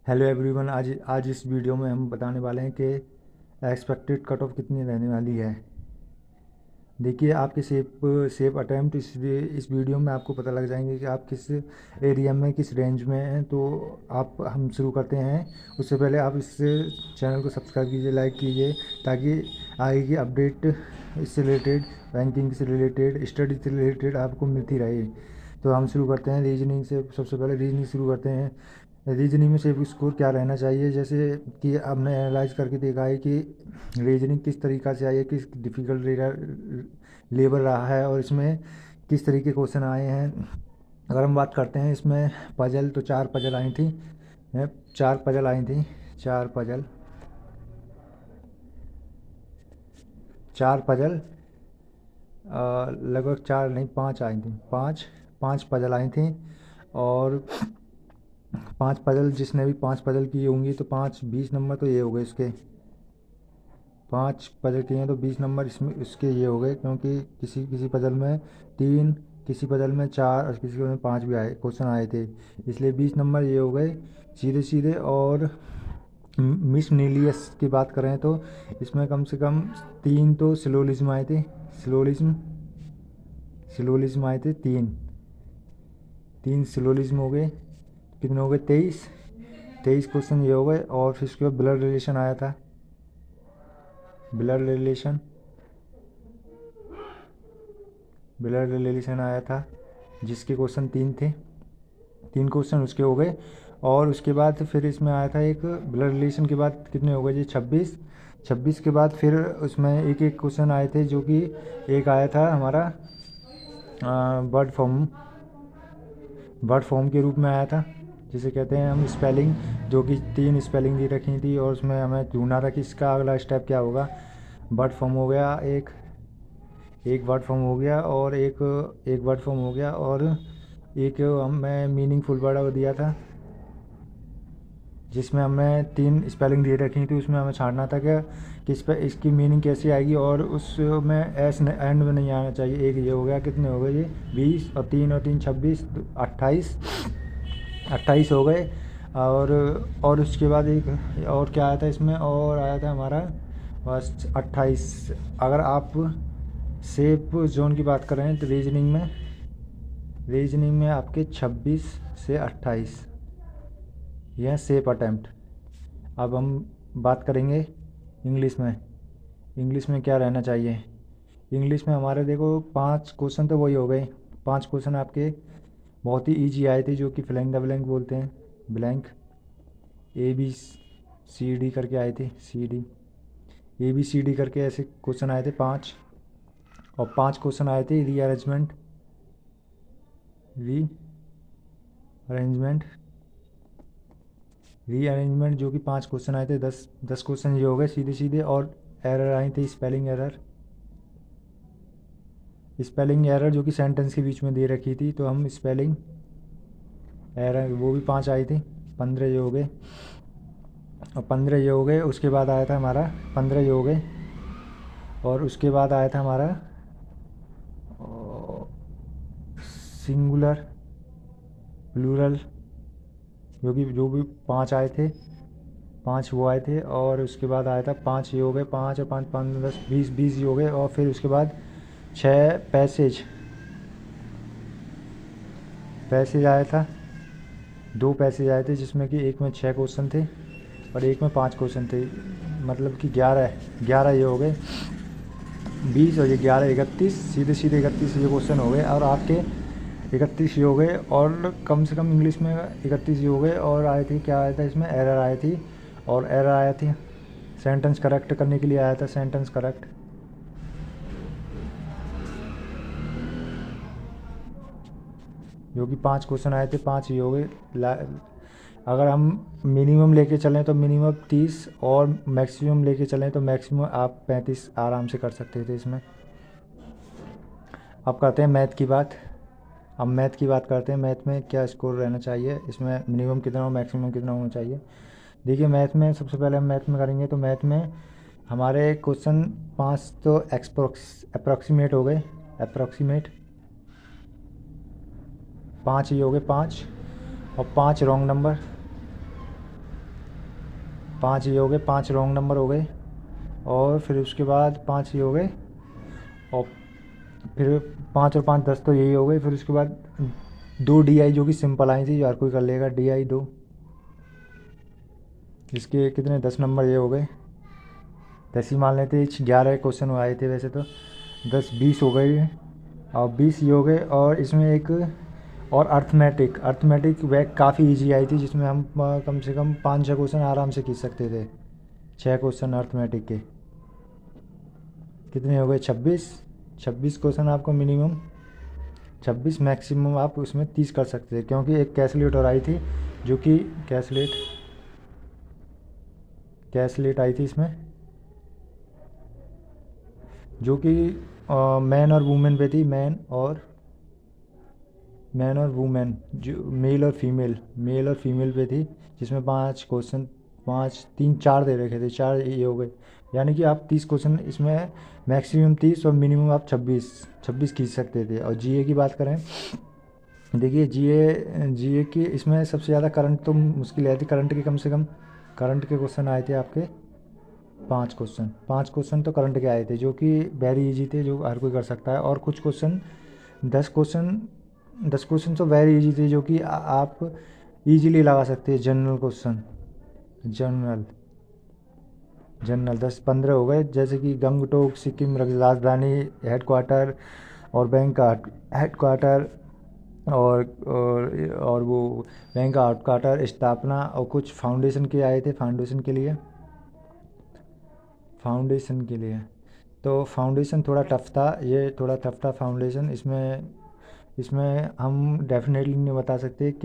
Hello everyone. आज इस video में हम बताने वाले हैं कि एक्सपेक्टेड कट ऑफ कितनी रहने वाली है। देखिए, आपके सेफ अटैम्प्ट इस वीडियो में आपको पता लग जाएंगे कि आप किस एरिया में, किस रेंज में हैं। तो हम शुरू करते हैं। उससे पहले आप इस चैनल को सब्सक्राइब कीजिए, लाइक कीजिए, ताकि आगे की अपडेट इससे रिलेटेड, रैंकिंग से रिलेटेड, स्टडी से रिलेटेड आपको मिलती रहे। तो हम शुरू करते हैं रीजनिंग से। सबसे पहले रीजनिंग शुरू करते हैं। रीजनिंग में सेफ स्कोर क्या रहना चाहिए, जैसे कि हमने एनालाइज करके देखा है कि रीजनिंग किस तरीक़ा से आई है, किस डिफ़िकल्ट लेवल रहा है और इसमें किस तरीके क्वेश्चन आए हैं। अगर हम बात करते हैं इसमें पजल, तो 4 पजल आई थी। 4 पजल आई थी। 4 पजल 4 पजल लगभग 4 नहीं, 5 आई थी। 5 पजल आई थी। और 5 पजल, जिसने भी 5 पजल की होंगी तो 5 20 नंबर तो ये हो गए इसके। 5 पजल किए हैं तो 20 नंबर इसमें इसके ये हो गए, क्योंकि किसी किसी पजल में 3, किसी पजल में 4 और किसी में 5 भी आए क्वेश्चन आए थे, इसलिए 20 नंबर ये हो गए सीधे सीधे। और मिस नीलियस की बात करें तो इसमें कम से कम 3 तो सिलोलिज्म आए थे। सिलोलिज्म सिलोलिज्म आए थे 3 सिलोलिज्म हो गए। कितने हो गए? 23 क्वेश्चन ये हो गए। और फिर उसके बाद ब्लड रिलेशन आया था। ब्लड रिलेशन ब्लड रिलेशन आया था, जिसके क्वेश्चन 3 थे। 3 क्वेश्चन उसके हो गए। और उसके बाद फिर इसमें आया था एक ब्लड रिलेशन के बाद कितने हो गए जी? 26 के बाद फिर उसमें एक एक क्वेश्चन आए थे, जो कि एक आया था हमारा वर्ड फॉर्म के रूप में आया था, जिसे कहते हैं हम स्पेलिंग, जो कि 3 स्पेलिंग दी रखी थी और उसमें हमें ढूंढना था कि इसका अगला स्टेप क्या होगा। वर्ड फॉर्म हो गया, एक वर्ड फॉर्म हो गया, और एक वर्ड फॉर्म हो गया, और एक हमें मीनिंगफुल वर्ड दिया था, जिसमें हमें 3 स्पेलिंग दे रखी थी। उसमें हमें छांटना था कि इस पर इसकी मीनिंग कैसी आएगी, और उसमें एस एंड में नहीं आना चाहिए। एक ये हो गया। कितने हो गए ये? 20 और 3 26, तो 28 हो गए। और उसके बाद एक और क्या आया था इसमें? और आया था हमारा बस 28। अगर आप सेफ जोन की बात करें तो रीजनिंग में आपके 26 से 28, यह सेफ अटैम्प्ट। अब हम बात करेंगे इंग्लिश में क्या रहना चाहिए। इंग्लिश में हमारे देखो 5 क्वेश्चन तो वही हो गए। 5 क्वेश्चन आपके बहुत ही ईजी आए थे, जो कि फिलिंग द ब्लैंक बोलते हैं। ब्लैंक ABCD करके आए थे। ABCD करके ऐसे क्वेश्चन आए थे 5। और 5 क्वेश्चन आए थे रीअरेंजमेंट जो कि 5 क्वेश्चन आए थे। 10 क्वेश्चन ये हो गए सीधे सीधे। और एरर आई थी, स्पेलिंग एरर जो कि सेंटेंस के बीच में दे रखी थी, तो हम स्पेलिंग एरर वो भी 5 आई थी। 15 ये हो गए। और 15 ये हो गए। उसके बाद आया था हमारा 15 ये हो गए। और उसके बाद आया था हमारा सिंगुलर, प्लूरल, जो भी 5 आए थे। 5 वो आए थे। और उसके बाद आया था 5 ये हो गए। 5 और 5 5 10 20 ये हो गए। और फिर उसके बाद 6 पैसेज आया था। 2 पैसेज आए थे, जिसमें कि एक में 6 क्वेश्चन थे और एक में 5 क्वेश्चन थे। मतलब कि 11 ये हो गए। 20 और ये 11, 31, सीधे सीधे 31 ये क्वेश्चन हो गए। और आपके 31 ये हो गए। और कम से कम इंग्लिश में 31 ये हो गए। और आए थे, क्या आया था इसमें? एरर आई थी। और एरर आया थी सेंटेंस करेक्ट करने के लिए आया था, सेंटेंस करेक्ट, जो कि 5 क्वेश्चन आए थे। 5 ये हो गए। अगर हम मिनिमम लेके चलें तो मिनिमम 30, और मैक्सिमम लेके चलें तो मैक्सिमम आप 35 आराम से कर सकते थे इसमें। अब करते हैं मैथ की बात। करते हैं मैथ में क्या स्कोर रहना चाहिए, इसमें मिनिमम कितना और मैक्सिमम कितना होना चाहिए। देखिए, मैथ में सबसे पहले हम मैथ में करेंगे, तो मैथ में हमारे क्वेश्चन 5 तो अप्रॉक्सीमेट हो गए। 5 ये हो गए। 5 और 5 रॉन्ग नंबर। 5 ये हो गए, 5 रॉन्ग नंबर हो गए, और फिर उसके बाद 5 ये हो गए, और फिर 5 और 5 10 तो यही हो गए। फिर उसके बाद 2 DI जो कि सिंपल आई थी, जो हर कोई कर लेगा, DI 2, इसके कितने 10 नंबर ये हो गए, 10 ही मान लेते हैं। 11 क्वेश्चन आए थे वैसे तो, 10 20 हो गए, और 20 ये हो गए। और इसमें एक और अर्थमेटिक वह काफ़ी इजी आई थी, जिसमें हम कम से कम 5-6 क्वेश्चन आराम से खींच सकते थे। 6 क्वेश्चन अर्थमेटिक के कितने हो गए, 26 क्वेश्चन आपको मिनिमम, 26 मैक्सिमम आप उसमें 30 कर सकते थे, क्योंकि एक कैसलेट और आई थी, जो कि कैसलेट आई थी इसमें, जो कि मैन और वुमेन पे थी। मैन और वुमेन, जो मेल और फीमेल पे थी, जिसमें 5 क्वेश्चन, 5 3 4 दे रखे थे, 4 ये हो गए। यानी कि आप 30 क्वेश्चन इसमें मैक्सिमम 30 और मिनिमम आप 26 खींच सकते थे। और जीए की बात करें, देखिए जीए की इसमें सबसे ज़्यादा करंट तो मुश्किल आई थी। करंट के कम से कम करंट के क्वेश्चन आए थे आपके 5 क्वेश्चन तो करंट के आए थे, जो कि वेरी इजी थे, जो हर कोई कर सकता है। और कुछ क्वेश्चन 10 क्वेश्चन तो वेरी इजी थे, जो कि आप इजीली लगा सकते हैं। जनरल क्वेश्चन, जनरल जनरल 10-15 हो गए, जैसे कि गंगटोक सिक्किम राजधानी हेडक्वार्टर, और बैंक का हेडक्वार्टर, और वो बैंक का हेडक्वार्टर स्थापना, और कुछ फाउंडेशन के आए थे, फाउंडेशन के लिए। तो फाउंडेशन थोड़ा टफ था, ये थोड़ा टफ था फाउंडेशन। इसमें हम डेफिनेटली नहीं बता सकते कि